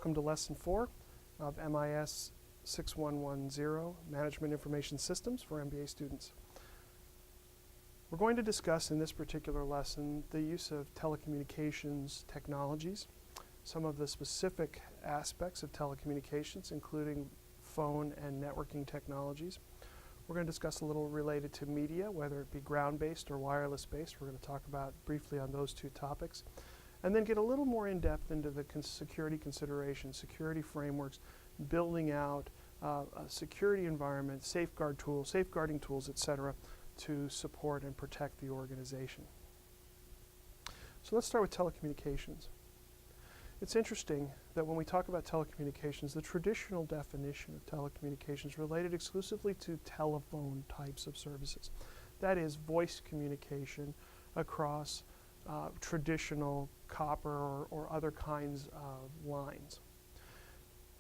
Welcome to Lesson 4 of MIS 6110, Management Information Systems for MBA students. We're going to discuss in this particular lesson the use of telecommunications technologies, some of the specific aspects of telecommunications, including phone and networking technologies. We're going to discuss a little related to media, whether it be ground-based or wireless-based. We're going to talk about briefly on those two topics. And then get a little more in-depth into the security considerations, security frameworks, building out a security environment, safeguarding tools, etc., to support and protect the organization. So let's start with telecommunications. It's interesting that when we talk about telecommunications, the traditional definition of telecommunications related exclusively to telephone types of services. That is voice communication across traditional copper or other kinds of lines.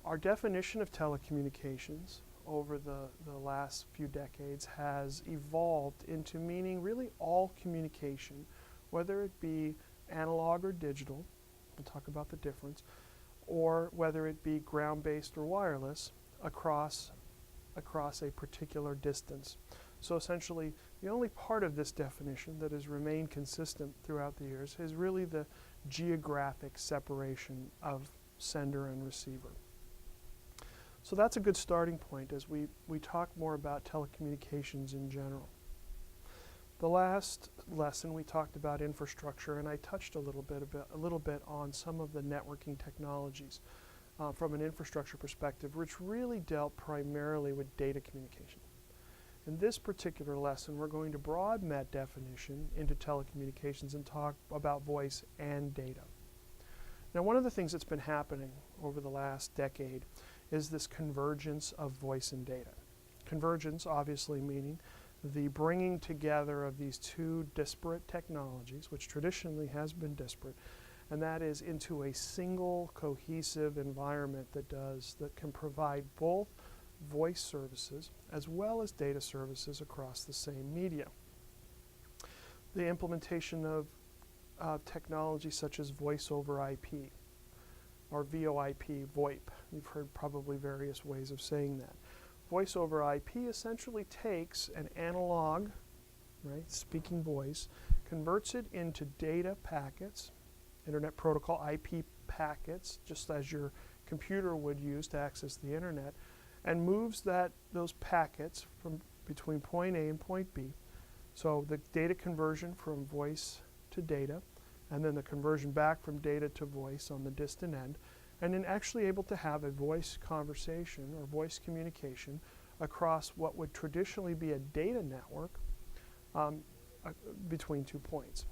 Our definition of telecommunications over the last few decades has evolved into meaning really all communication, whether it be analog or digital, we'll talk about the difference, or whether it be ground-based or wireless across a particular distance. So essentially, the only part of this definition that has remained consistent throughout the years is really the geographic separation of sender and receiver. So that's a good starting point as we talk more about telecommunications in general. The last lesson we talked about infrastructure, and I touched a little bit on some of the networking technologies from an infrastructure perspective, which really dealt primarily with data communication. In this particular lesson, we're going to broaden that definition into telecommunications and talk about voice and data. Now, one of the things that's been happening over the last decade is this convergence of voice and data. Convergence, obviously, meaning the bringing together of these two disparate technologies, which traditionally has been disparate, and that is into a single cohesive environment that can provide both voice services as well as data services across the same media. The implementation of technology such as voice over IP or VoIP, VoIP. You've heard probably various ways of saying that. Voice over IP essentially takes an analog, right, speaking voice, converts it into data packets, Internet Protocol IP packets, just as your computer would use to access the internet, and moves those packets from between point A and point B. So the data conversion from voice to data, and then the conversion back from data to voice on the distant end, and then actually able to have a voice conversation or voice communication across what would traditionally be a data network between 2 points.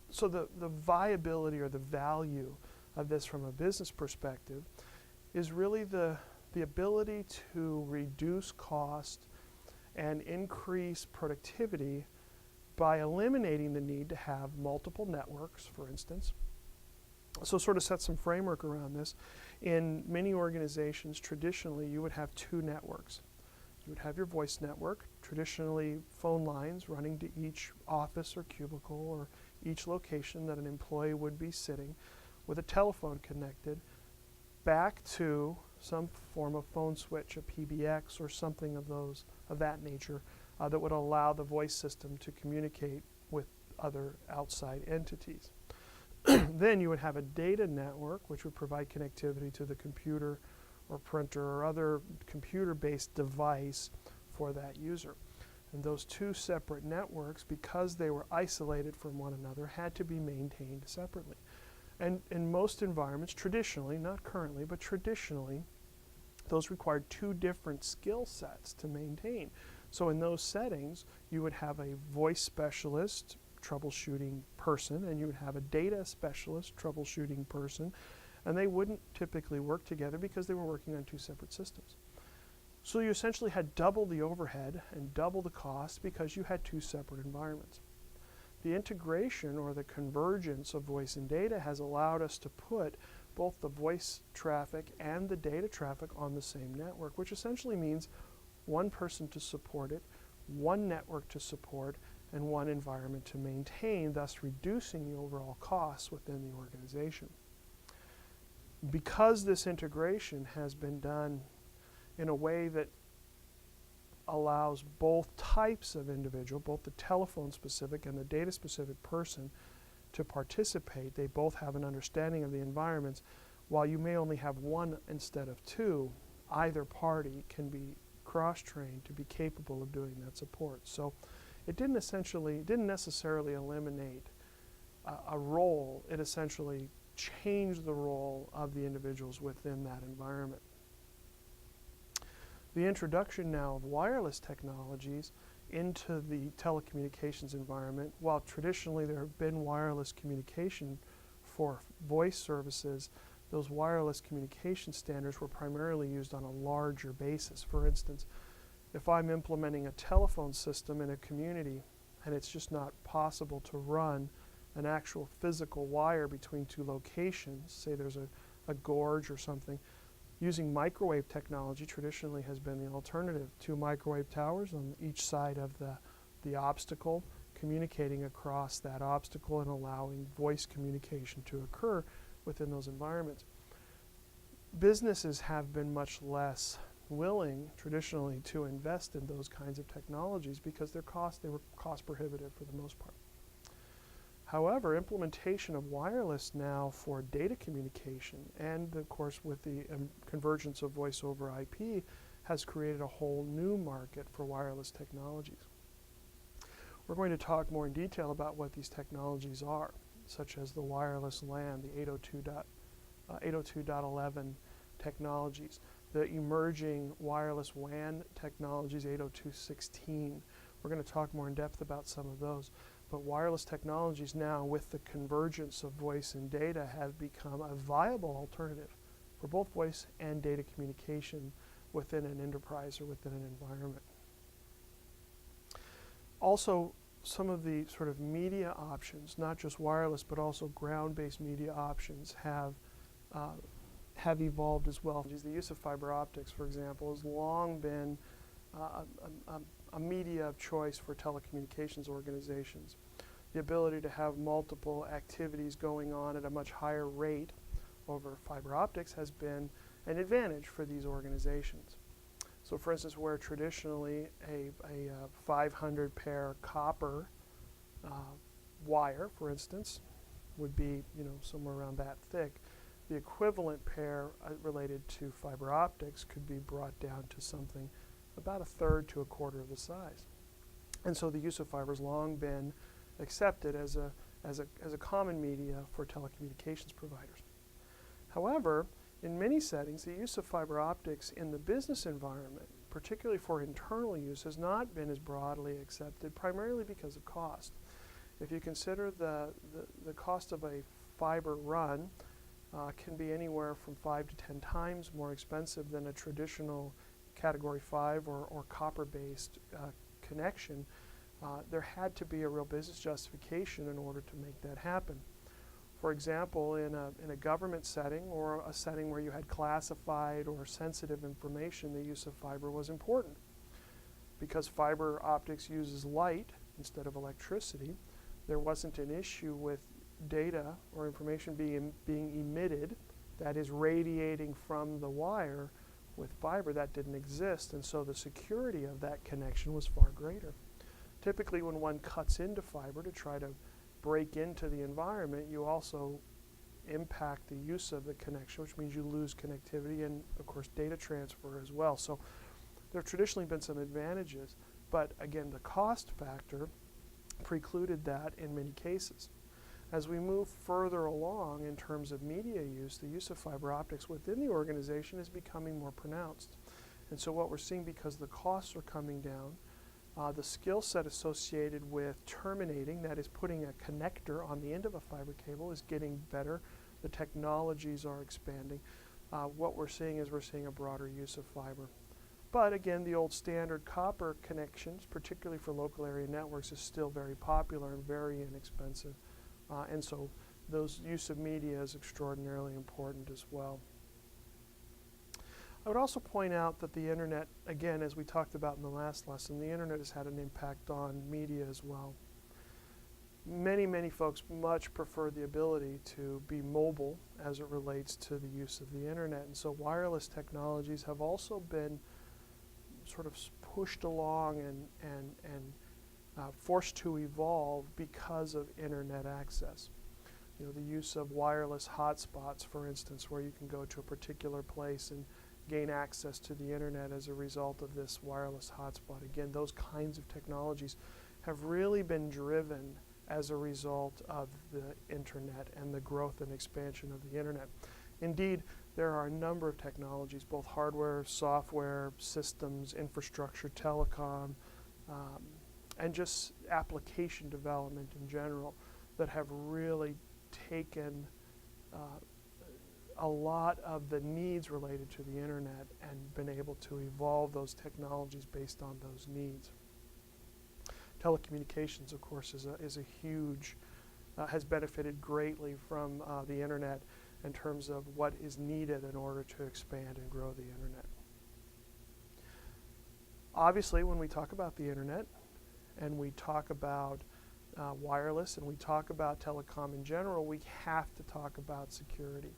So the viability or the value of this from a business perspective is really the ability to reduce cost and increase productivity by eliminating the need to have multiple networks, for instance. So sort of set some framework around this. In many organizations, traditionally, you would have two networks. You would have your voice network, traditionally phone lines running to each office or cubicle or each location that an employee would be sitting, with a telephone connected back to some form of phone switch, a PBX or something of that nature that would allow the voice system to communicate with other outside entities. Then you would have a data network which would provide connectivity to the computer or printer or other computer-based device for that user. And those two separate networks, because they were isolated from one another, had to be maintained separately. And in most environments, traditionally, not currently, but traditionally, those required two different skill sets to maintain. So in those settings, you would have a voice specialist troubleshooting person, and you would have a data specialist troubleshooting person, and they wouldn't typically work together because they were working on two separate systems. So you essentially had double the overhead and double the cost because you had two separate environments. The integration or the convergence of voice and data has allowed us to put both the voice traffic and the data traffic on the same network, which essentially means one person to support it, one network to support, and one environment to maintain, thus reducing the overall costs within the organization. Because this integration has been done in a way that allows both types of individual, both the telephone specific and the data specific person, to participate. They both have an understanding of the environments. While you may only have one instead of two, either party can be cross-trained to be capable of doing that support. So it didn't necessarily eliminate a role. It essentially changed the role of the individuals within that environment. The introduction now of wireless technologies into the telecommunications environment, while traditionally there have been wireless communication for voice services, those wireless communication standards were primarily used on a larger basis. For instance, if I'm implementing a telephone system in a community and it's just not possible to run an actual physical wire between two locations, say there's a gorge or something, using microwave technology traditionally has been the alternative. Two microwave towers on each side of the obstacle, communicating across that obstacle and allowing voice communication to occur within those environments. Businesses have been much less willing traditionally to invest in those kinds of technologies because they were cost prohibitive for the most part. However, implementation of wireless now for data communication and, of course, with the convergence of voice over IP has created a whole new market for wireless technologies. We're going to talk more in detail about what these technologies are, such as the wireless LAN, the 802.11 technologies, the emerging wireless WAN technologies, 802.16. We're going to talk more in depth about some of those. But wireless technologies now, with the convergence of voice and data, have become a viable alternative for both voice and data communication within an enterprise or within an environment. Also, some of the sort of media options, not just wireless, but also ground-based media options have evolved as well. The use of fiber optics, for example, has long been a media of choice for telecommunications organizations. The ability to have multiple activities going on at a much higher rate over fiber optics has been an advantage for these organizations. So for instance, where traditionally a 500 pair copper wire, for instance, would be somewhere around that thick, the equivalent pair related to fiber optics could be brought down to something about a third to a quarter of the size. And so the use of fiber has long been accepted as a common media for telecommunications providers. However, in many settings, the use of fiber optics in the business environment, particularly for internal use, has not been as broadly accepted, primarily because of cost. If you consider the cost of a fiber run can be anywhere from 5 to 10 times more expensive than a traditional Category 5 or copper-based connection, there had to be a real business justification in order to make that happen. For example, in a government setting or a setting where you had classified or sensitive information, the use of fiber was important. Because fiber optics uses light instead of electricity, there wasn't an issue with data or information being emitted, that is radiating from the wire. With fiber, that didn't exist, and so the security of that connection was far greater. Typically, when one cuts into fiber to try to break into the environment, you also impact the use of the connection, which means you lose connectivity and, of course, data transfer as well. So there have traditionally been some advantages, but again, the cost factor precluded that in many cases. As we move further along in terms of media use, the use of fiber optics within the organization is becoming more pronounced. And so what we're seeing, because the costs are coming down, the skill set associated with terminating, that is putting a connector on the end of a fiber cable, is getting better. The technologies are expanding. What we're seeing is a broader use of fiber. But again, the old standard copper connections, particularly for local area networks, is still very popular and very inexpensive. And so those use of media is extraordinarily important as well. I would also point out that the internet, again, as we talked about in the last lesson, the internet has had an impact on media as well. Many folks much prefer the ability to be mobile as it relates to the use of the internet. And so wireless technologies have also been sort of pushed along and forced to evolve because of internet access. You know, the use of wireless hotspots, for instance, where you can go to a particular place and gain access to the internet as a result of this wireless hotspot. Again, those kinds of technologies have really been driven as a result of the internet and the growth and expansion of the internet. Indeed, there are a number of technologies, both hardware, software, systems, infrastructure, telecom, and just application development in general that have really taken a lot of the needs related to the internet and been able to evolve those technologies based on those needs. Telecommunications, of course, is a huge, has benefited greatly from the internet in terms of what is needed in order to expand and grow the internet. Obviously, when we talk about the internet and we talk about wireless and we talk about telecom in general, we have to talk about security.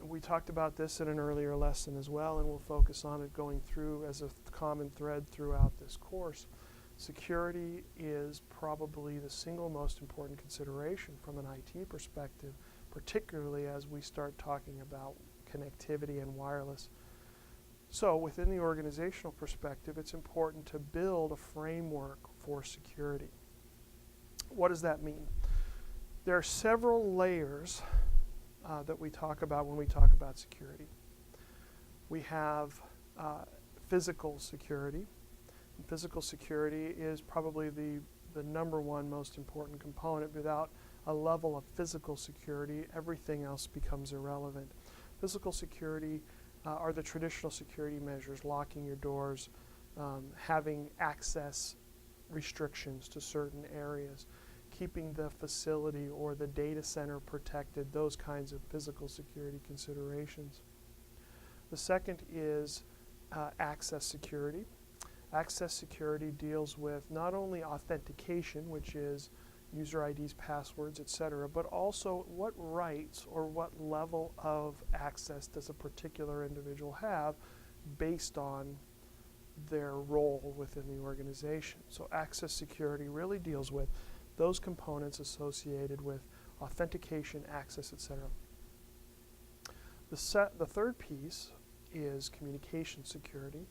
We talked about this in an earlier lesson as well, and we'll focus on it going through as a common thread throughout this course. Security is probably the single most important consideration from an IT perspective, particularly as we start talking about connectivity and wireless. So within the organizational perspective, it's important to build a framework for security. What does that mean? There are several layers that we talk about when we talk about security. We have physical security. And physical security is probably the number one most important component. Without a level of physical security, everything else becomes irrelevant. Physical security are the traditional security measures, locking your doors, having access restrictions to certain areas, keeping the facility or the data center protected, those kinds of physical security considerations. The second is access security. Access security deals with not only authentication, which is user IDs, passwords, etc., but also what rights or what level of access does a particular individual have based on their role within the organization. So access security really deals with those components associated with authentication, access, etc. The third piece is communication security,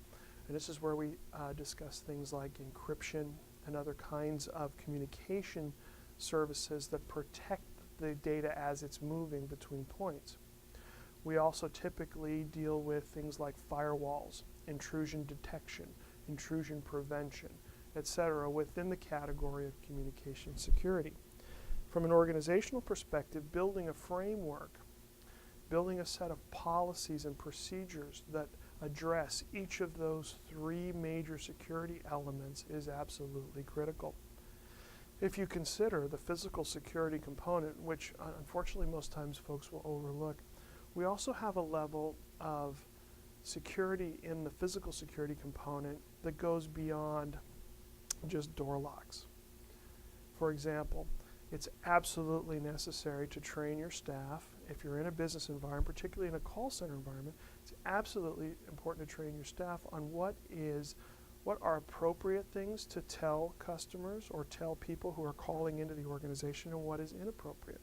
and this is where we discuss things like encryption and other kinds of communication services that protect the data as it's moving between points. We also typically deal with things like firewalls, intrusion detection, intrusion prevention, etc., within the category of communication security. From an organizational perspective, building a framework, building a set of policies and procedures that address each of those three major security elements is absolutely critical. If you consider the physical security component, which unfortunately most times folks will overlook, we also have a level of security in the physical security component that goes beyond just door locks. For example, it's absolutely necessary to train your staff. If you're in a business environment, particularly in a call center environment, it's absolutely important to train your staff on what are appropriate things to tell customers or tell people who are calling into the organization and what is inappropriate.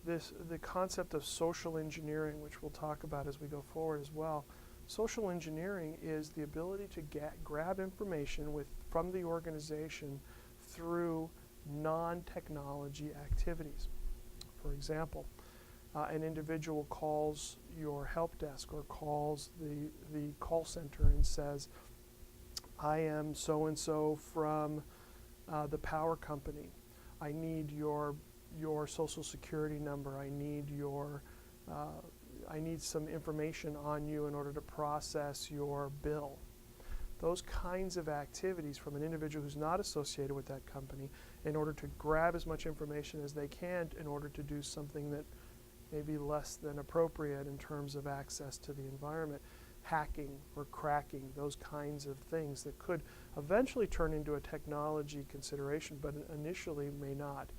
The concept of social engineering, which we'll talk about as we go forward as well. Social engineering is the ability to grab information from the organization through non-technology activities. For example, an individual calls your help desk or calls the call center and says, I am so-and-so from the power company. I need your social security number. I need some information on you in order to process your bill. Those kinds of activities from an individual who's not associated with that company in order to grab as much information as they can in order to do something that may be less than appropriate in terms of access to the environment. hacking or cracking, those kinds of things that could eventually turn into a technology consideration, but initially may not.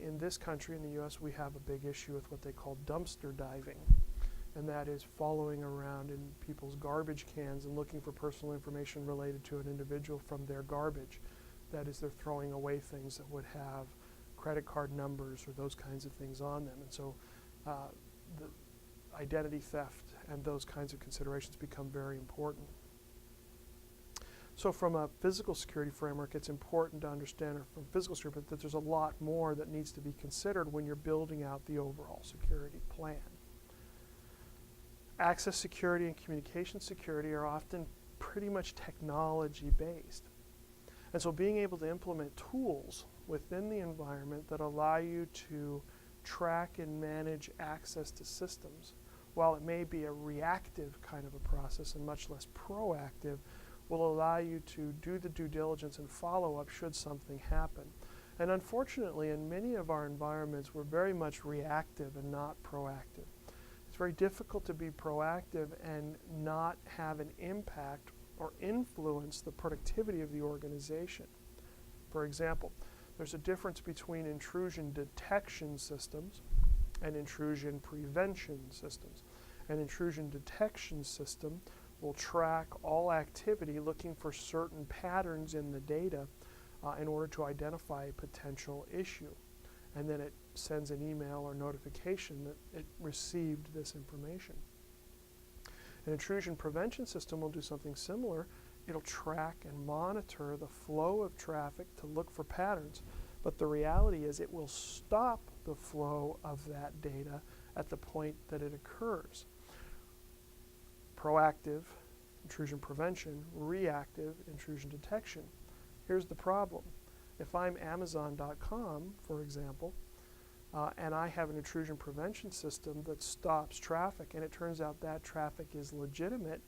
In this country, in the US, we have a big issue with what they call dumpster diving, and that is following around in people's garbage cans and looking for personal information related to an individual from their garbage. That is, they're throwing away things that would have credit card numbers or those kinds of things on them. And so the identity theft and those kinds of considerations become very important. So from a physical security framework, it's important to understand, or from physical security, that there's a lot more that needs to be considered when you're building out the overall security plan. Access security and communication security are often pretty much technology-based. And so being able to implement tools within the environment that allow you to track and manage access to systems, while it may be a reactive kind of a process and much less proactive, will allow you to do the due diligence and follow up should something happen. And unfortunately, in many of our environments, we're very much reactive and not proactive. It's very difficult to be proactive and not have an impact or influence the productivity of the organization. For example, there's a difference between intrusion detection systems and intrusion prevention systems. An intrusion detection system will track all activity looking for certain patterns in the data in order to identify a potential issue. And then it sends an email or notification that it received this information. An intrusion prevention system will do something similar. It'll track and monitor the flow of traffic to look for patterns. But the reality is it will stop the flow of that data at the point that it occurs. Proactive intrusion prevention, reactive intrusion detection. Here's the problem. If I'm Amazon.com, for example, and I have an intrusion prevention system that stops traffic, and it turns out that traffic is legitimate,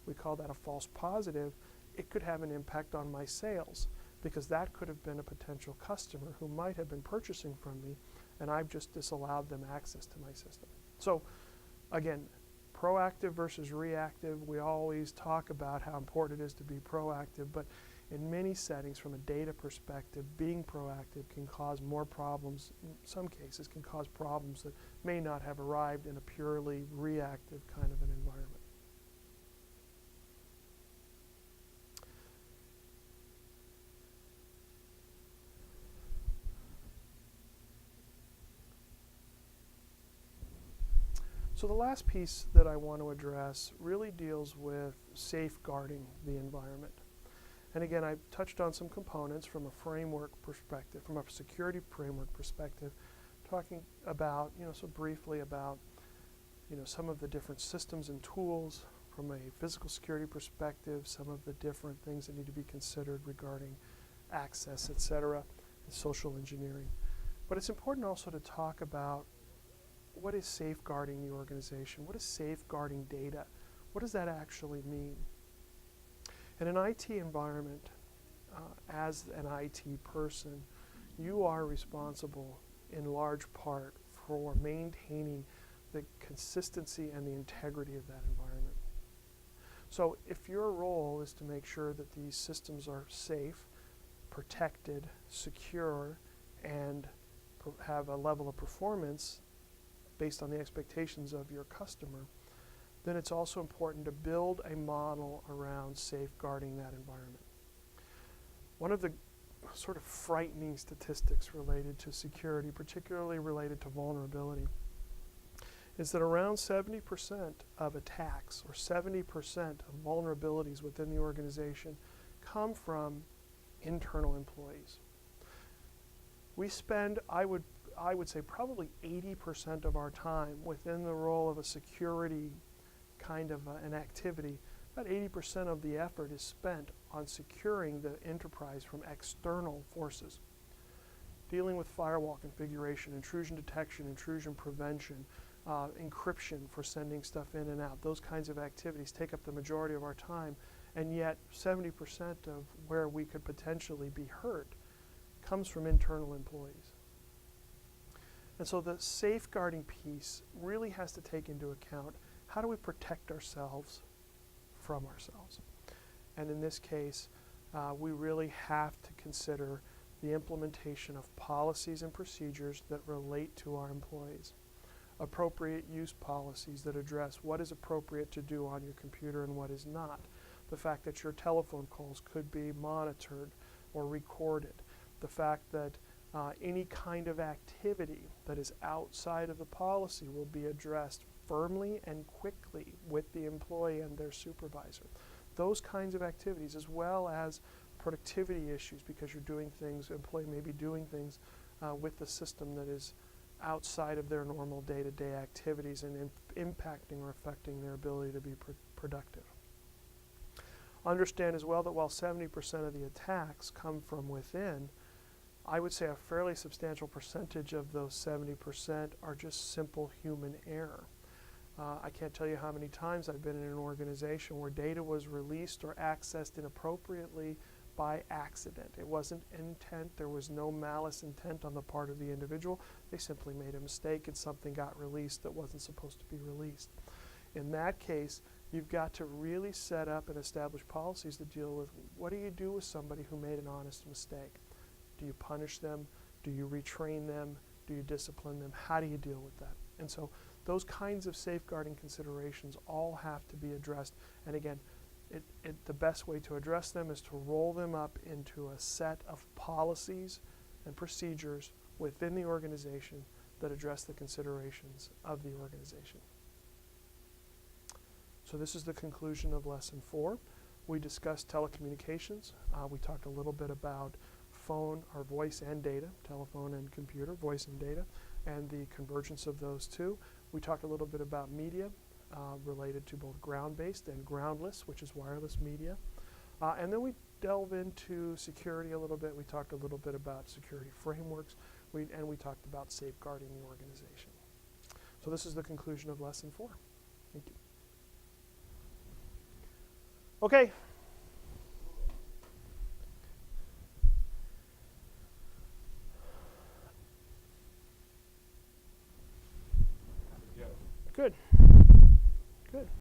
we call that a false positive, it could have an impact on my sales, because that could have been a potential customer who might have been purchasing from me, and I've just disallowed them access to my system. So again, proactive versus reactive, we always talk about how important it is to be proactive, but in many settings, from a data perspective, being proactive can cause more problems, in some cases can cause problems that may not have arrived in a purely reactive kind of an environment. So the last piece that I want to address really deals with safeguarding the environment. And again, I've touched on some components from a framework perspective, from a security framework perspective, talking about, so briefly about, some of the different systems and tools from a physical security perspective, some of the different things that need to be considered regarding access, et cetera, and social engineering. But it's important also to talk about what is safeguarding the organization? What is safeguarding data? What does that actually mean? In an IT environment, as an IT person, you are responsible in large part for maintaining the consistency and the integrity of that environment. So if your role is to make sure that these systems are safe, protected, secure, and have a level of performance based on the expectations of your customer, then it's also important to build a model around safeguarding that environment. One of the sort of frightening statistics related to security, particularly related to vulnerability, is that around 70% of attacks or 70% of vulnerabilities within the organization come from internal employees. We spend, I would say, probably 80% of our time within the role of a security kind of an activity. About 80% of the effort is spent on securing the enterprise from external forces. Dealing with firewall configuration, intrusion detection, intrusion prevention, encryption for sending stuff in and out. Those kinds of activities take up the majority of our time, and yet 70% of where we could potentially be hurt comes from internal employees. And so the safeguarding piece really has to take into account how do we protect ourselves from ourselves? And in this case, we really have to consider the implementation of policies and procedures that relate to our employees. Appropriate use policies that address what is appropriate to do on your computer and what is not. The fact that your telephone calls could be monitored or recorded. The fact that any kind of activity that is outside of the policy will be addressed firmly and quickly with the employee and their supervisor. Those kinds of activities, as well as productivity issues, because you're doing things, employee may be doing things with the system that is outside of their normal day-to-day activities and impacting or affecting their ability to be productive. Understand as well that while 70% of the attacks come from within, I would say a fairly substantial percentage of those 70% are just simple human error. I can't tell you how many times I've been in an organization where data was released or accessed inappropriately by accident. It wasn't intent, there was no malice intent on the part of the individual. They simply made a mistake and something got released that wasn't supposed to be released. In that case, you've got to really set up and establish policies to deal with what do you do with somebody who made an honest mistake? Do you punish them? Do you retrain them? Do you discipline them? How do you deal with that? And so those kinds of safeguarding considerations all have to be addressed. And again, the best way to address them is to roll them up into a set of policies and procedures within the organization that address the considerations of the organization. So this is the conclusion of Lesson 4. We discussed telecommunications. We talked a little bit about phone, or voice and data, telephone and computer, voice and data, and the convergence of those two. We talked a little bit about media related to both ground-based and groundless, which is wireless media. And then we delve into security a little bit. We talked a little bit about security frameworks, and we talked about safeguarding the organization. So this is the conclusion of Lesson 4. Thank you. Okay. Good.